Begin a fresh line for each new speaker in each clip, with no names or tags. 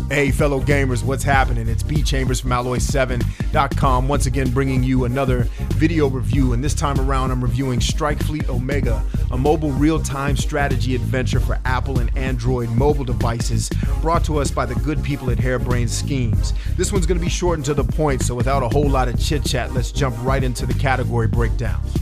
Hey fellow gamers, what's happening? It's B Chambers from Alloy7.com, once again bringing you another video review, and this time around I'm reviewing Strikefleet Omega, a mobile real-time strategy adventure for Apple and Android mobile devices, brought to us by the good people at Hairbrained Schemes. This one's going to be short and to the point, so without a whole lot of chit-chat, let's jump right into the category breakdowns.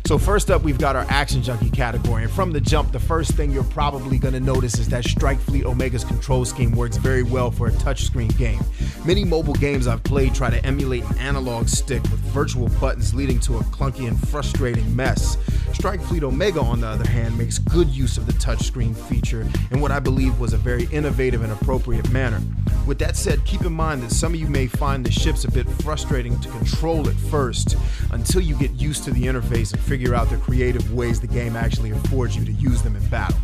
So first up, we've got our Action Junkie category, and from the jump, the first thing you're probably going to notice is that Strikefleet Omega's control scheme works very well for a touchscreen game. Many mobile games I've played try to emulate an analog stick with virtual buttons, leading to a clunky and frustrating mess. Strikefleet Omega, on the other hand, makes good use of the touchscreen feature in what I believe was a very innovative and appropriate manner. With that said, keep in mind that some of you may find the ships a bit frustrating to control at first, until you get used to the interface and figure out the creative ways the game actually affords you to use them in battle.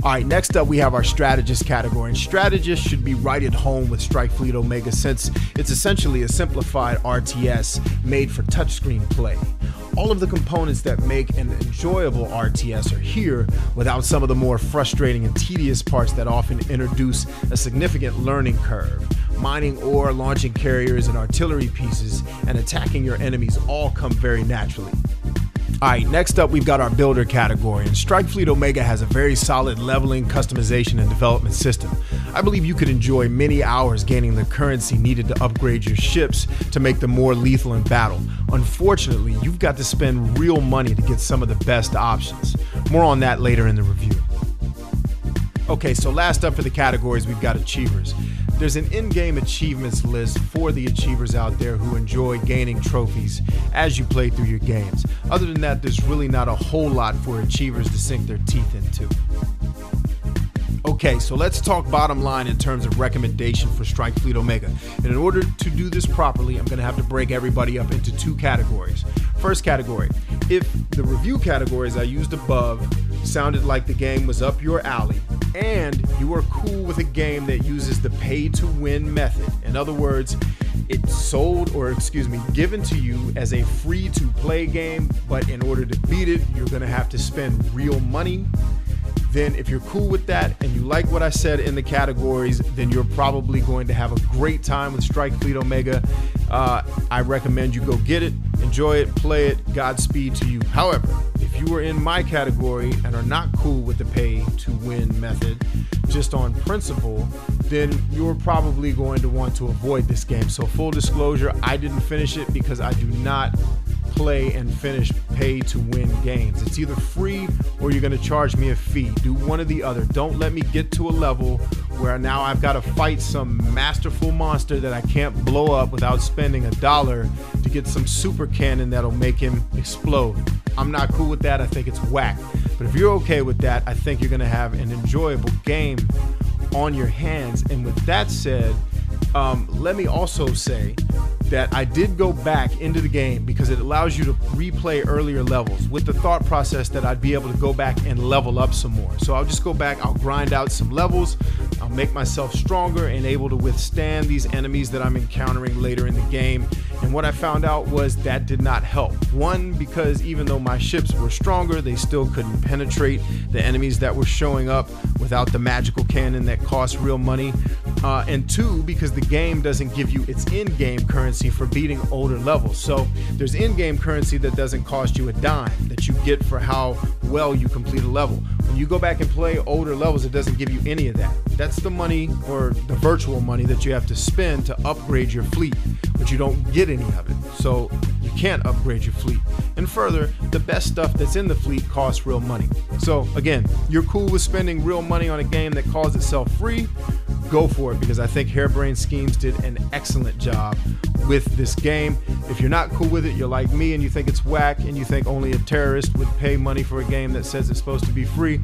Alright, next up we have our Strategist category, and Strategist should be right at home with Strikefleet Omega since it's essentially a simplified RTS made for touchscreen play. All of the components that make an enjoyable RTS are here, without some of the more frustrating and tedious parts that often introduce a significant learning curve. Mining ore, launching carriers and artillery pieces, and attacking your enemies all come very naturally. Alright, next up we've got our Builder category, and Strikefleet Omega has a very solid leveling, customization, and development system. I believe you could enjoy many hours gaining the currency needed to upgrade your ships to make them more lethal in battle. Unfortunately, you've got to spend real money to get some of the best options. More on that later in the review. Okay, so last up for the categories, we've got Achievers. There's an in-game achievements list for the achievers out there who enjoy gaining trophies as you play through your games. Other than that, there's really not a whole lot for achievers to sink their teeth into. Okay, so let's talk bottom line in terms of recommendation for Strikefleet Omega. And in order to do this properly, I'm going to have to break everybody up into two categories. First category, if the review categories I used above sounded like the game was up your alley, and you are cool with a game that uses the pay-to-win method. In other words, it's given to you as a free-to-play game, but in order to beat it, you're going to have to spend real money. Then if you're cool with that and you like what I said in the categories, then you're probably going to have a great time with Strikefleet Omega. I recommend you go get it, enjoy it, play it, Godspeed to you. However, if you are in my category and are not cool with the pay to win method, just on principle, then you're probably going to want to avoid this game. So full disclosure, I didn't finish it because I do not play and finish pay to win games. It's either free or you're going to charge me a fee. Do one or the other. Don't let me get to a level where now I've got to fight some masterful monster that I can't blow up without spending $1 to get some super cannon that'll make him explode. I'm not cool with that. I think it's whack. But if you're okay with that, I think you're going to have an enjoyable game on your hands. And with that said, let me also say that I did go back into the game because it allows you to replay earlier levels with the thought process that I'd be able to go back and level up some more. So I'll just go back, I'll grind out some levels, I'll make myself stronger and able to withstand these enemies that I'm encountering later in the game. And what I found out was that did not help. One, because even though my ships were stronger, they still couldn't penetrate the enemies that were showing up without the magical cannon that costs real money. And two, because the game doesn't give you its in-game currency for beating older levels. So there's in-game currency that doesn't cost you a dime that you get for how well you complete a level. When you go back and play older levels, it doesn't give you any of that. That's the money, or the virtual money, that you have to spend to upgrade your fleet, but you don't get any of it. So you can't upgrade your fleet. And further, the best stuff that's in the fleet costs real money. So again, you're cool with spending real money on a game that calls itself free? Go for it, because I think Hairbrained Schemes did an excellent job with this game. If you're not cool with it, you're like me and you think it's whack and you think only a terrorist would pay money for a game that says it's supposed to be free,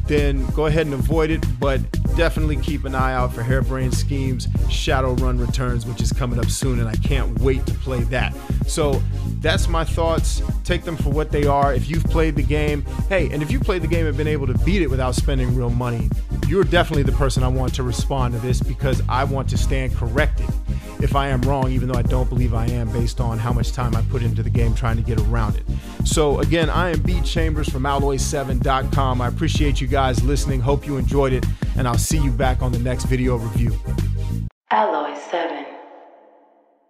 then go ahead and avoid it, but definitely keep an eye out for Hairbrained Schemes Shadowrun Returns, which is coming up soon, and I can't wait to play that. So that's my thoughts. Take them for what they are. If you've played the game, hey, and if you played the game and been able to beat it without spending real money, you're definitely the person I want to respond to this, because I want to stand corrected if I am wrong, even though I don't believe I am based on how much time I put into the game trying to get around it. So again, I am B Chambers from Alloy7.com. I appreciate you guys listening. Hope you enjoyed it. and I'll see you back on the next video review.
Alloy 7.